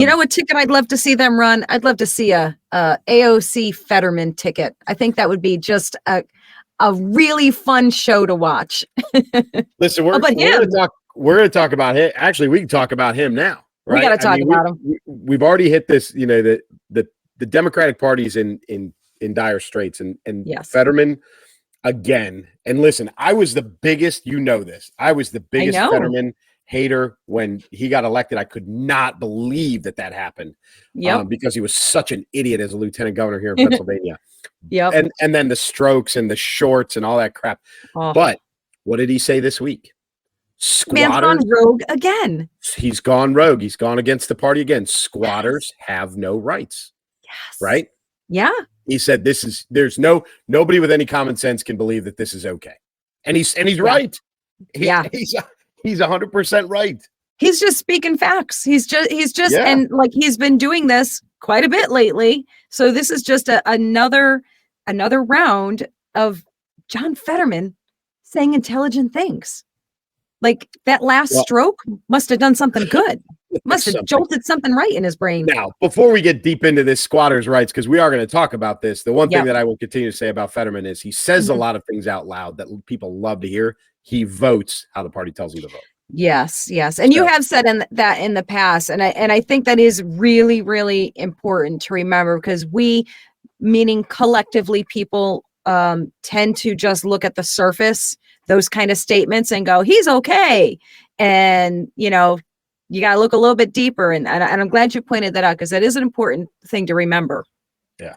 You know what ticket I'd love to see them run? I'd love to see a AOC Fetterman ticket. I think that would be just a really fun show to watch. Listen, we're going to talk about him. Actually, we can talk about him now. Right? We got to talk about him. We've already hit this. You know, the Democratic Party's in dire straits, and yes. Fetterman again. And listen, I was the biggest. You know this. I was the biggest Fetterman hater when he got elected. I could not believe that happened. Because he was such an idiot as a lieutenant governor here in Pennsylvania. And then the strokes and the shorts and all that crap. Oh. But what did he say this week? Man's gone rogue again. He's gone rogue. He's gone against the party again. Squatters have no rights. Yes. Right? Yeah. He said nobody with any common sense can believe that this is okay. And he's right. He's 100% right. He's just speaking facts. He's just and like he's been doing this quite a bit lately. So this is just another round of John Fetterman saying intelligent things. Like that last stroke must have done something good. Must have jolted something right in his brain. Now, before we get deep into this squatters' rights, because we are going to talk about this, the one thing that I will continue to say about Fetterman is he says a lot of things out loud that people love to hear. He votes how the party tells him to vote. Yes. And you have said that in the past, and I think that is really, really important to remember, because we, meaning collectively, people tend to just look at the surface, those kind of statements, and go, he's okay. And, you know, you got to look a little bit deeper. And I'm glad you pointed that out, because that is an important thing to remember. Yeah.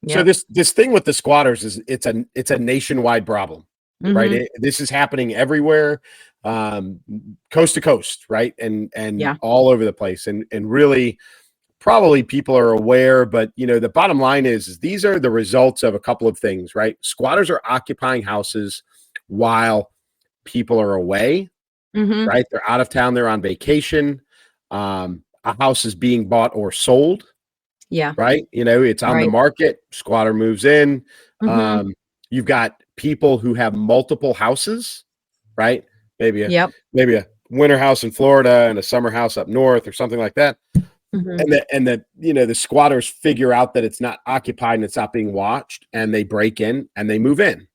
So this thing with the squatters is it's a nationwide problem, right? This is happening everywhere, coast to coast, right? And all over the place. And really, probably people are aware, but you know, the bottom line is these are the results of a couple of things, right? Squatters are occupying houses while people are away, right? They're out of town, they're on vacation. A house is being bought or sold. Yeah. Right. You know, it's on the market. Squatter moves in. You've got people who have multiple houses, right? Maybe a winter house in Florida and a summer house up north or something like that. And the squatters figure out that it's not occupied and it's not being watched, and they break in and they move in.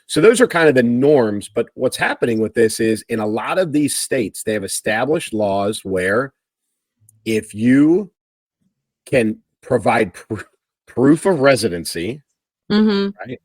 So those are kind of the norms. But what's happening with this is in a lot of these states, they have established laws where if you can provide proof of residency, right,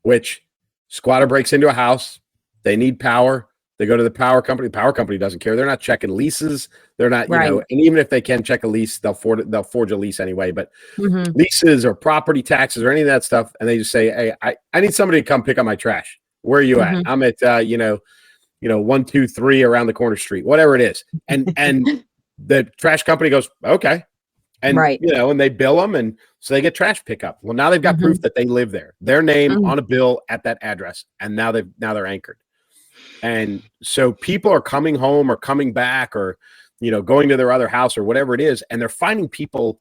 which squatter breaks into a house, they need power. They go to the power company. The power company doesn't care. They're not checking leases. They're not, you know, and even if they can check a lease, they'll forge a lease anyway. But leases or property taxes or any of that stuff, and they just say, "Hey, I need somebody to come pick up my trash. Where are you at? I'm at 123 around the corner street, whatever it is." And the trash company goes, "Okay," and and they bill them, and so they get trash pickup. Well, now they've got proof that they live there, their name on a bill at that address, and now they're anchored. And so people are coming home or coming back or, going to their other house or whatever it is. And they're finding people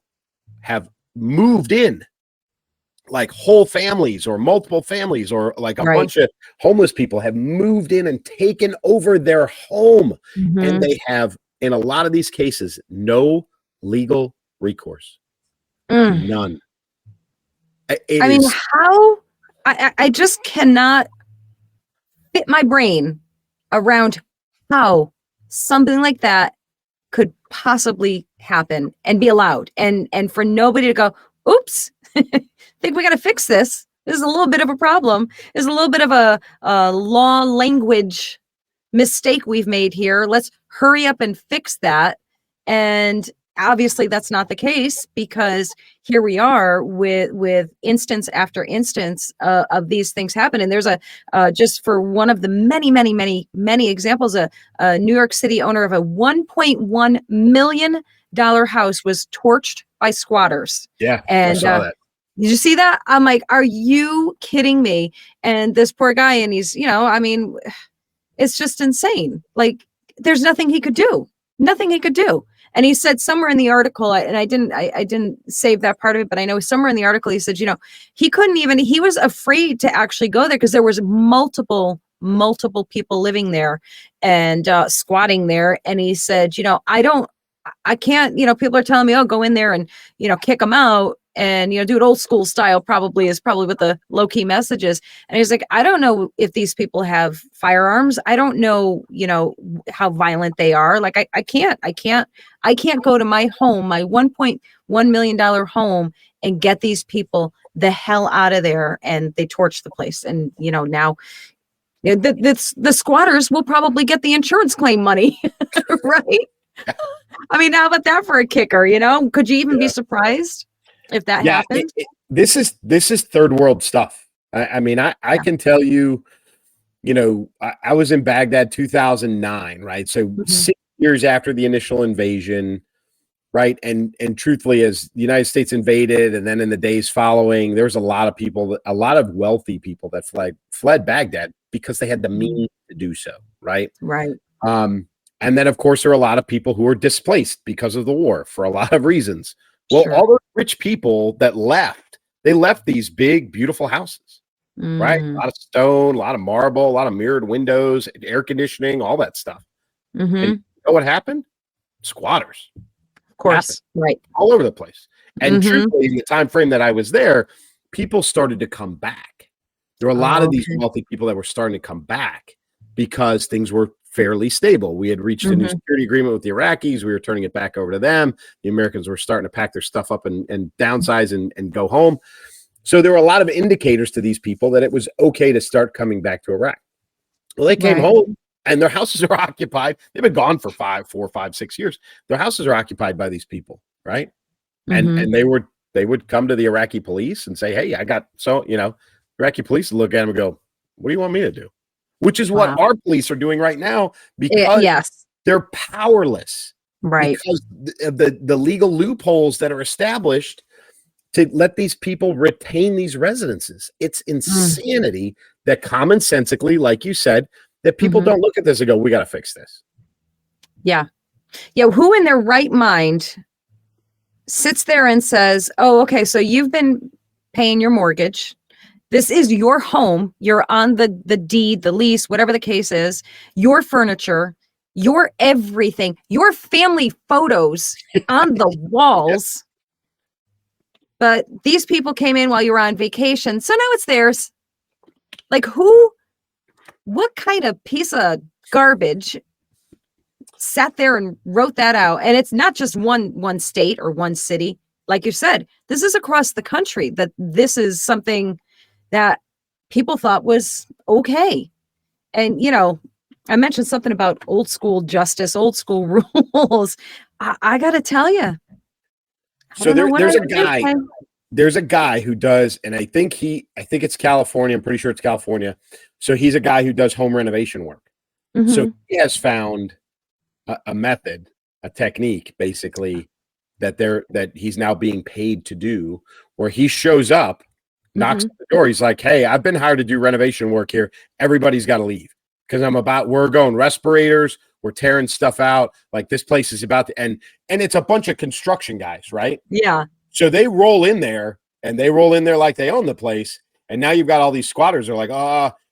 have moved in, like whole families or multiple families, or like a bunch of homeless people have moved in and taken over their home. And they have, in a lot of these cases, no legal recourse. None. I just cannot fit my brain around how something like that could possibly happen and be allowed, and for nobody to go, oops, think we got to fix this. This is a little bit of a problem. There's a little bit of a law language mistake we've made here. Let's hurry up and fix that. And obviously that's not the case, because here we are with instance after instance of these things happen. And there's just for one of the many examples, a New York City owner of a $1.1 million house was torched by squatters. Yeah, and I saw that. Did you see that? I'm like, are you kidding me? And this poor guy, and he's, it's just insane. Like, there's nothing he could do. Nothing he could do. And he said somewhere in the article, and I didn't save that part of it, but I know somewhere in the article he said, he couldn't even, he was afraid to actually go there because there was multiple multiple people living there and squatting there. And he said, I can't, people are telling me, oh, go in there and, kick them out and, do it old school style is probably what the low key message is. And he's like, I don't know if these people have firearms. I don't know, how violent they are. Like, I can't go to my home, my $1.1 million home, and get these people the hell out of there. And they torch the place. And, now the squatters will probably get the insurance claim money, right? I mean, how about that for a kicker? Could you even be surprised if that happened? This is third world stuff. I mean, I can tell you, I was in Baghdad 2009, right? So 6 years after the initial invasion, right? And truthfully, as the United States invaded, and then in the days following, there was a lot of people, a lot of wealthy people that fled Baghdad because they had the means to do so, right? Right. And then, of course, there are a lot of people who are displaced because of the war for a lot of reasons. Well, all the rich people that left, they left these big, beautiful houses, right? A lot of stone, a lot of marble, a lot of mirrored windows, air conditioning, all that stuff. And you know what happened? Squatters. Of course, right. All over the place. And truthfully, in the time frame that I was there, people started to come back. There were a lot of these wealthy people that were starting to come back because things were fairly stable. We had reached a new security agreement with the Iraqis. We were turning it back over to them. The Americans were starting to pack their stuff up and downsize and go home. So there were a lot of indicators to these people that it was okay to start coming back to Iraq. Well, they came home and their houses are occupied. They've been gone for 4, 5, 6 years. Their houses are occupied by these people, right? And they would come to the Iraqi police and say, hey, I got Iraqi police would look at them and go, what do you want me to do? Which is what our police are doing right now because they're powerless. Right. Because the legal loopholes that are established to let these people retain these residences. It's insanity that commonsensically, like you said, that people don't look at this and go, we got to fix this. Yeah. Yeah. Who in their right mind sits there and says, oh, okay, so you've been paying your mortgage. This is your home. You're on the deed, the lease, whatever the case is, your furniture, your everything, your family photos on the walls. But these people came in while you were on vacation. So now it's theirs. Like what kind of piece of garbage sat there and wrote that out? And it's not just one state or one city. Like you said, this is across the country, that this is something that people thought was okay. And, I mentioned something about old school justice, old school rules. I got to tell you. So there's a guy who does, and I think it's California. I'm pretty sure it's California. So he's a guy who does home renovation work. So he has found a method, a technique, basically, that he's now being paid to do, where he shows up, knocks at the door. He's like, hey, I've been hired to do renovation work here. Everybody's got to leave because we're going respirators. We're tearing stuff out. Like, this place is about to end. And it's a bunch of construction guys, right? Yeah. So they roll in there like they own the place. And now you've got all these squatters are like,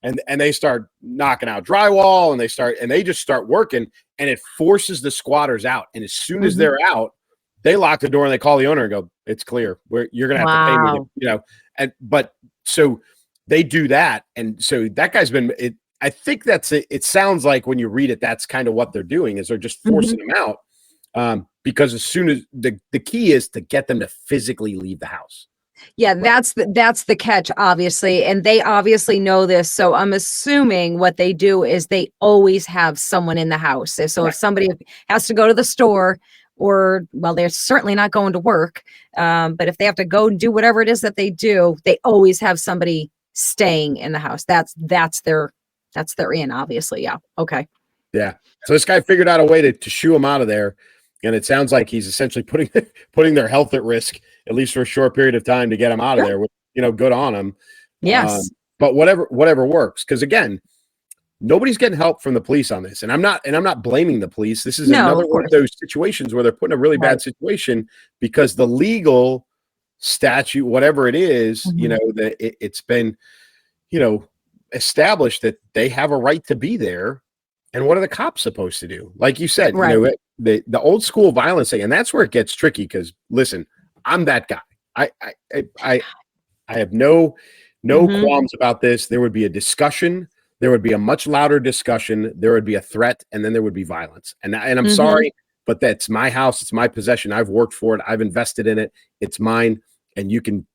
and they start knocking out drywall and they just start working, and it forces the squatters out. And as soon as they're out, they lock the door and they call the owner and go, it's clear. You're going to have to pay me, but so they do that. And so that guy's been, I think that's it. It sounds like when you read it, that's kind of what they're doing, is they're just forcing them out. Because as soon as the key is to get them to physically leave the house. Yeah, that's the catch, obviously. And they obviously know this. So I'm assuming what they do is they always have someone in the house. So if somebody has to go to the store, or, well, they're certainly not going to work. But if they have to go and do whatever it is that they do, they always have somebody staying in the house. That's their in, obviously. Yeah. Okay. Yeah. So this guy figured out a way to shoo them out of there. And it sounds like he's essentially putting their health at risk, at least for a short period of time, to get them out of there. Which, good on them. Yes. But whatever works. Because again, nobody's getting help from the police on this. And I'm not blaming the police. This is another one of those situations where they're put in a really bad situation because the legal statute, whatever it is, it's been, establish that they have a right to be there. And what are the cops supposed to do? Like you said, Right. you know, the old school violence thing, and that's where it gets tricky. Because listen, I'm that guy. I have no qualms about this. There would be a discussion. There would be a much louder discussion. There would be a threat, and then there would be violence. And I'm sorry, but that's my house. It's my possession. I've worked for it. I've invested in it. It's mine. And you can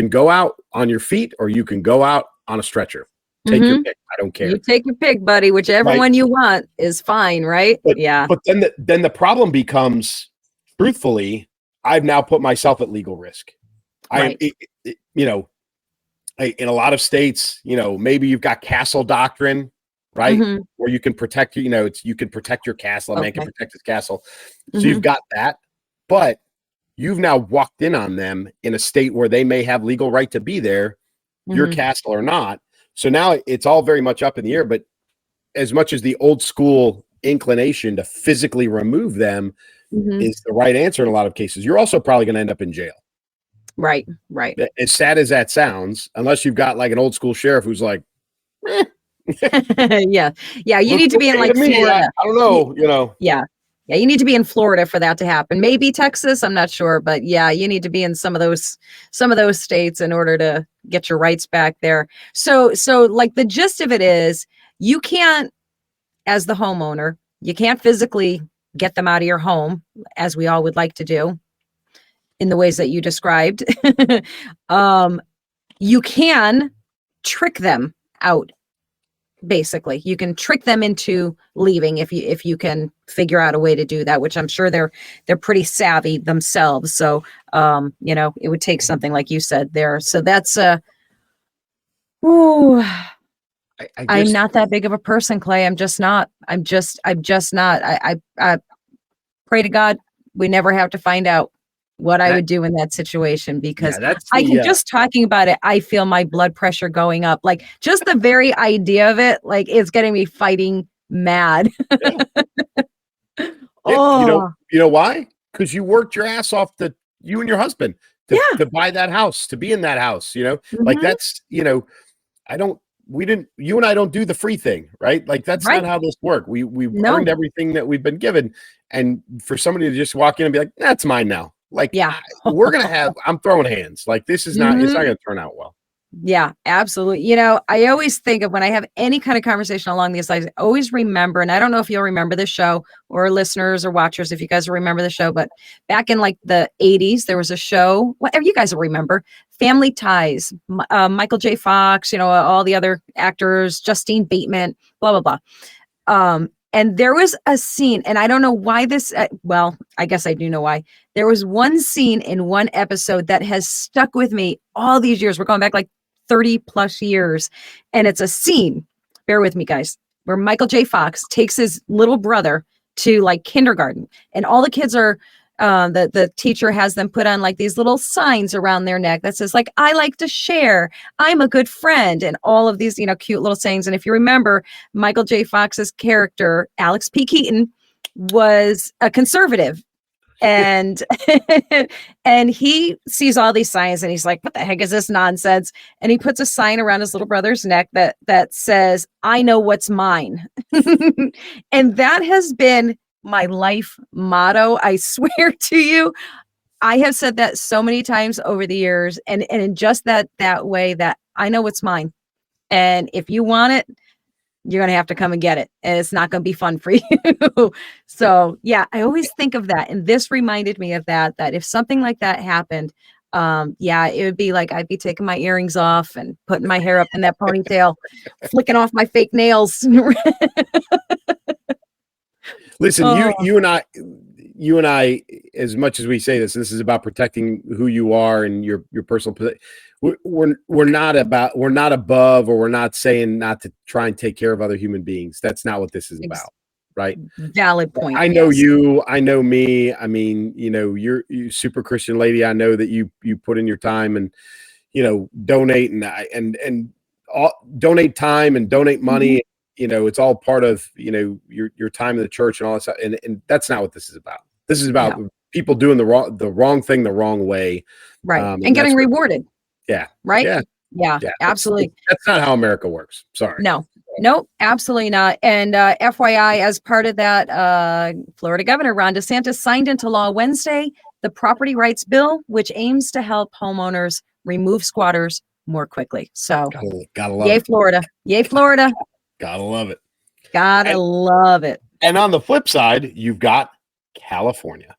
go out on your feet, or you can go out on a stretcher. Take your pick. I don't care. You take your pick, buddy. Whichever one you want is fine, right? But, yeah. But then the problem becomes, truthfully, I've now put myself at legal risk. Right. You know, in a lot of states, you know, maybe you've got castle doctrine, right? Where you can protect, you know, you can protect your castle. A man can protect his castle. So you've got that, but you've now walked in on them in a state where they may have legal right to be there, your castle or not. So now it's all very much up in the air. But as much as the old school inclination to physically remove them is the right answer in a lot of cases, you're also probably going to end up in jail. Right. As sad as that sounds, unless you've got like an old school sheriff who's like, yeah. You need to be in like Florida. I don't know, you know. Yeah, you need to be in Florida for that to happen. Maybe Texas, I'm not sure, but yeah, you need to be in some of those states in order to get your rights back there. So like the gist of it is, you can't, as the homeowner, you can't physically get them out of your home, as we all would like to do in the ways that you described. You can trick them out. Basically, you can trick them into leaving if you can figure out a way to do that, which I'm sure they're pretty savvy themselves. So, you know, it would take something like you said there. So that's I'm not that big of a person, Clay. I'm just not. I'm just not. I pray to God we never have to find out what I would do in that situation, because just talking about it, I feel my blood pressure going up. Like just the very idea of it, like it's getting me fighting mad. You know why? Because you worked your ass off you and your husband to buy that house, to be in that house, you know, like that's, you know, you and I don't do the free thing, right? Like that's not how this works. We've earned everything that we've been given. And for somebody to just walk in and be like, that's mine now. Like, I'm throwing hands. Like, this is not, it's not going to turn out well. Yeah, absolutely. You know, I always think of when I have any kind of conversation along these lines, I always remember, and I don't know if you'll remember the show, or listeners or watchers, if you guys remember the show, but back in like the 80s, there was a show, whatever you guys will remember, Family Ties, Michael J. Fox, you know, all the other actors, Justine Bateman, blah, blah, blah. And there was a scene, and I don't know why this, well, I guess I do know why. There was one scene in one episode that has stuck with me all these years. We're going back like 30 plus years. And it's a scene, bear with me guys, where Michael J. Fox takes his little brother to like kindergarten, and all the kids are, the teacher has them put on like these little signs around their neck that says like, I like to share, I'm a good friend, and all of these, you know, cute little sayings. And if you remember, Michael J. Fox's character, Alex P. Keaton, was a conservative. And and he sees all these signs and he's like, what the heck is this nonsense? And he puts a sign around his little brother's neck that says, I know what's mine. And that has been my life motto. I swear to you, I have said that so many times over the years, and in just that way, that I know what's mine. And if you want it, you're going to have to come and get it. And it's not going to be fun for you. So yeah, I always think of that. And this reminded me of that if something like that happened, it would be like, I'd be taking my earrings off and putting my hair up in that ponytail, flicking off my fake nails. Listen, you and I, as much as we say this is about protecting who you are and your personal position. We're not above, or we're not saying not to try and take care of other human beings. That's not what this is about, right? Valid point. I know you, I know me. I mean, you know, you're super Christian lady. I know that you put in your time and, you know, donate and donate time and donate money. You know, it's all part of, you know, your time in the church and all that stuff. And that's not what this is about. This is about people doing the wrong thing the wrong way. Right. And getting rewarded. Yeah. Right. Yeah, absolutely. That's not how America works. Sorry. No, absolutely not. And FYI, as part of that, Florida Governor Ron DeSantis signed into law Wednesday the property rights bill, which aims to help homeowners remove squatters more quickly. So, gotta love yay, it. Florida! Yay, Florida! Gotta love it. Gotta love it. And on the flip side, you've got California.